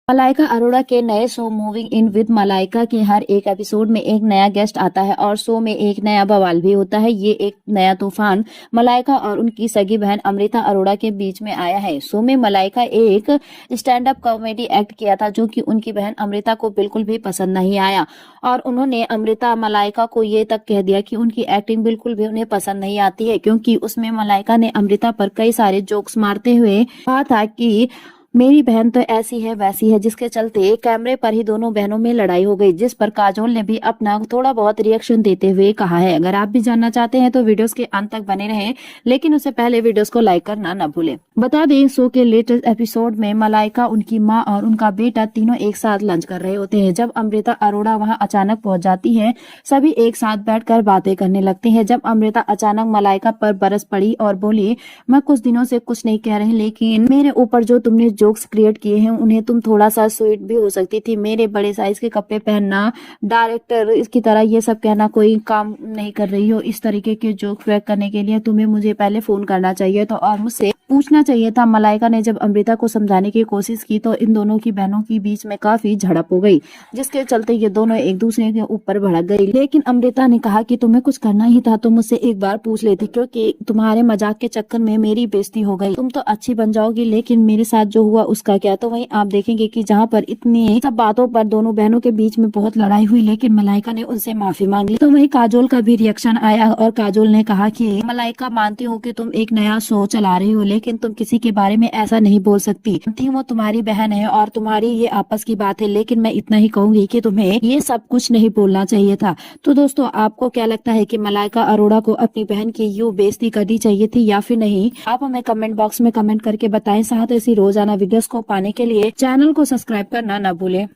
मलाइका अरोड़ा के नए show moving in with Malaika के हर एक एपिसोड में एक नया गेस्ट आता है और शो में एक नया बवाल भी होता है। ये एक नया तूफान मलाइका और उनकी सगी बहन अमृता अरोड़ा के बीच में आया है। शो में मलाइका एक स्टैंड अप कॉमेडी एक्ट किया था जो कि उनकी बहन अमृता को बिल्कुल भी पसंद नहीं आया और उन्होंने अमृता मलाइका को ये तक कह दिया कि उनकी एक्टिंग बिल्कुल भी उन्हें पसंद नहीं आती है, क्योंकि उसमें मलाइका ने अमृता पर कई सारे जोक्स मारते हुए कहा था कि मेरी बहन तो ऐसी है वैसी है, जिसके चलते कैमरे पर ही दोनों बहनों में लड़ाई हो गई, जिस पर काजोल ने भी अपना थोड़ा बहुत रिएक्शन देते हुए कहा है। अगर आप भी जानना चाहते हैं तो वीडियोस के अंत तक बने रहें, लेकिन उससे पहले वीडियोस को लाइक करना न भूलें। बता दें, शो के लेटेस्ट एपिसोड में मलाइका, उनकी माँ और उनका बेटा तीनों एक साथ लंच कर रहे होते हैं। जब अमृता अरोड़ा वहाँ अचानक पहुंच जाती है, सभी एक साथ बैठकर बातें करने लगते हैं। जब अमृता अचानक मलाइका पर बरस पड़ी और बोली, मैं कुछ दिनों से कुछ नहीं कह रही, लेकिन मेरे ऊपर जो तुमने जोक्स क्रिएट किए हैं उन्हें तुम थोड़ा सा स्वीट भी हो सकती थी। मेरे बड़े साइज के कपड़े पहनना, डायरेक्टर इसकी तरह ये सब कहना कोई काम नहीं कर रही हो। इस तरीके के जोक क्रिएट करने के लिए तुम्हें मुझे पहले फोन करना चाहिए था और मुझसे पूछना चाहिए था। मलाइका ने जब अमृता को समझाने की कोशिश की तो इन दोनों की बहनों के बीच में काफी झड़प हो गई, जिसके चलते ये दोनों एक दूसरे के ऊपर भड़क गई। लेकिन अमृता ने कहा कि तुम्हें कुछ करना ही था तो मुझसे एक बार पूछ लेती, क्योंकि तुम्हारे मजाक के चक्कर में मेरी बेइज्जती हो गई। तुम तो अच्छी बन जाओगी, लेकिन मेरे साथ जो हुआ उसका क्या। तो वहीं आप देखेंगे कि जहाँ पर इतनी सब बातों पर दोनों बहनों के बीच में बहुत लड़ाई हुई, लेकिन मलाइका ने उनसे माफी मांग ली। तो वहीं काजोल का भी रिएक्शन आया और काजोल ने कहा कि मलाइका, मानती हूँ कि तुम एक नया शो चला रही हो, लेकिन तुम किसी के बारे में ऐसा नहीं बोल सकती। थी वो तुम्हारी बहन है और तुम्हारी ये आपस की बात है, लेकिन मैं इतना ही कहूंगी कि तुम्हें ये सब कुछ नहीं बोलना चाहिए था। तो दोस्तों, आपको क्या लगता है कि मलाइका अरोड़ा को अपनी बहन की यूं बेइज्जती करनी चाहिए थी या फिर नहीं? आप हमें कमेंट बॉक्स में कमेंट करके बताएं। साथ ऐसी रोजाना वीडियोस को पाने के लिए चैनल को सब्सक्राइब करना न भूलें।